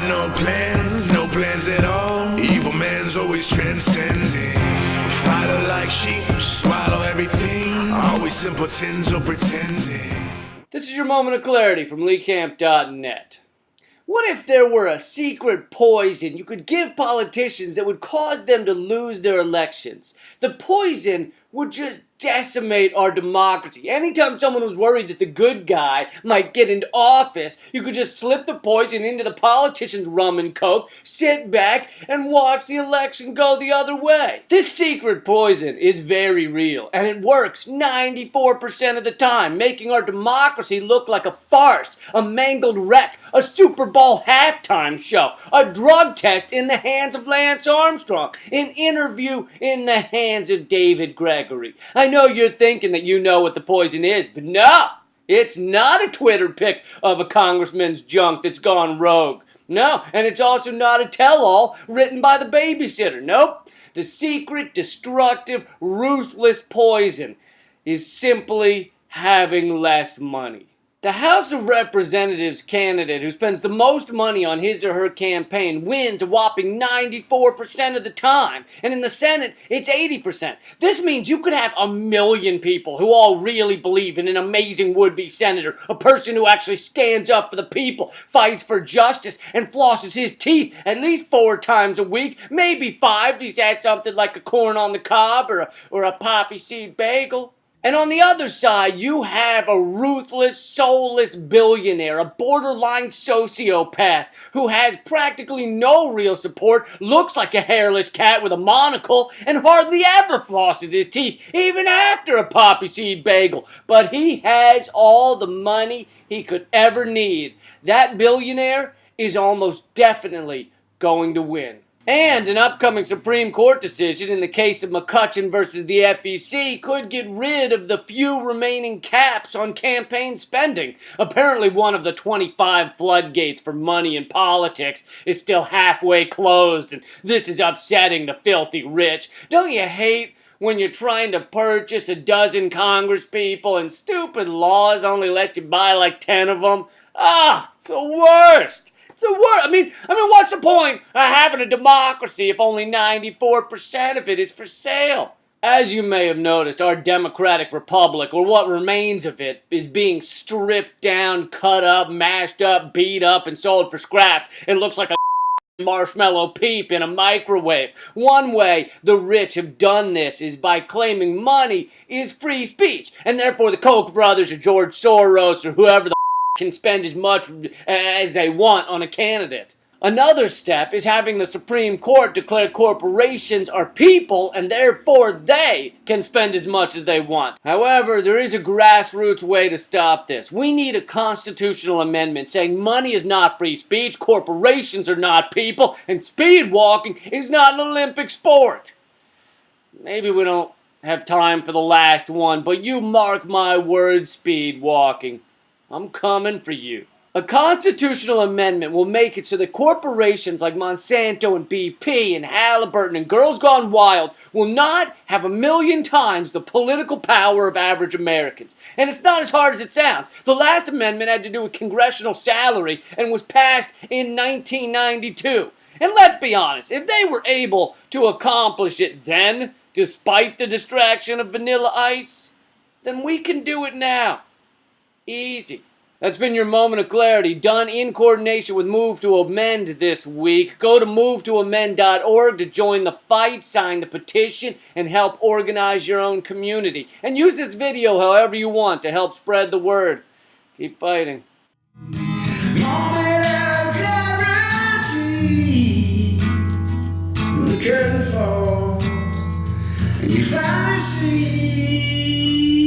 no plans at all. Evil man's always transcending. Fighter like sheep, swallow everything. Always simpletons or pretending. This is your moment of clarity from LeeCamp.net. What if there were a secret poison you could give politicians that would cause them to lose their elections? The poison would just decimate our democracy. Anytime someone was worried that the good guy might get into office, you could just slip the poison into the politician's rum and coke, sit back, and watch the election go the other way. This secret poison is very real, and it works 94% of the time, making our democracy look like a farce, a mangled wreck, a Super Bowl halftime show, a drug test in the hands of Lance Armstrong, an interview in the hands of David Gregory. I know you're thinking that you know what the poison is, but no, it's not a Twitter pic of a congressman's junk that's gone rogue. No, and it's also not a tell-all written by the babysitter. Nope. The secret, destructive, ruthless poison is simply having less money. The House of Representatives candidate who spends the most money on his or her campaign wins a whopping 94% of the time, and in the Senate, it's 80%. This means you could have 1 million people who all really believe in an amazing would-be senator, a person who actually stands up for the people, fights for justice, and flosses his teeth at least 4 times a week, maybe 5 if he's had something like a corn on the cob or a poppy seed bagel. And on the other side, you have a ruthless, soulless billionaire, a borderline sociopath who has practically no real support, looks like a hairless cat with a monocle, and hardly ever flosses his teeth, even after a poppy seed bagel. But he has all the money he could ever need. That billionaire is almost definitely going to win. And an upcoming Supreme Court decision in the case of McCutcheon versus the FEC could get rid of the few remaining caps on campaign spending. Apparently one of the 25 floodgates for money in politics is still halfway closed, and this is upsetting the filthy rich. Don't you hate when you're trying to purchase a dozen congresspeople and stupid laws only let you buy like 10 of them? It's the worst. I mean, what's the point of having a democracy if only 94% of it is for sale? As you may have noticed, our democratic republic, or what remains of it, is being stripped down, cut up, mashed up, beat up, and sold for scraps. It looks like a marshmallow peep in a microwave. One way the rich have done this is by claiming money is free speech, and therefore the Koch brothers or George Soros or whoever the can spend as much as they want on a candidate. Another step is having the Supreme Court declare corporations are people and therefore they can spend as much as they want. However, there is a grassroots way to stop this. We need a constitutional amendment saying money is not free speech, corporations are not people, and speed walking is not an Olympic sport. Maybe we don't have time for the last one, but you mark my words, speed walking. I'm coming for you. A constitutional amendment will make it so that corporations like Monsanto and BP and Halliburton and Girls Gone Wild will not have 1,000,000 times the political power of average Americans. And it's not as hard as it sounds. The last amendment had to do with congressional salary and was passed in 1992. And let's be honest, if they were able to accomplish it then, despite the distraction of Vanilla Ice, then we can do it now. Easy. That's been your moment of clarity, done in coordination with Move to Amend this week. Go to movetoamend.org to join the fight, sign the petition, and help organize your own community. And use this video however you want to help spread the word. Keep fighting. Moment of clarity. The curtain falls, and you finally see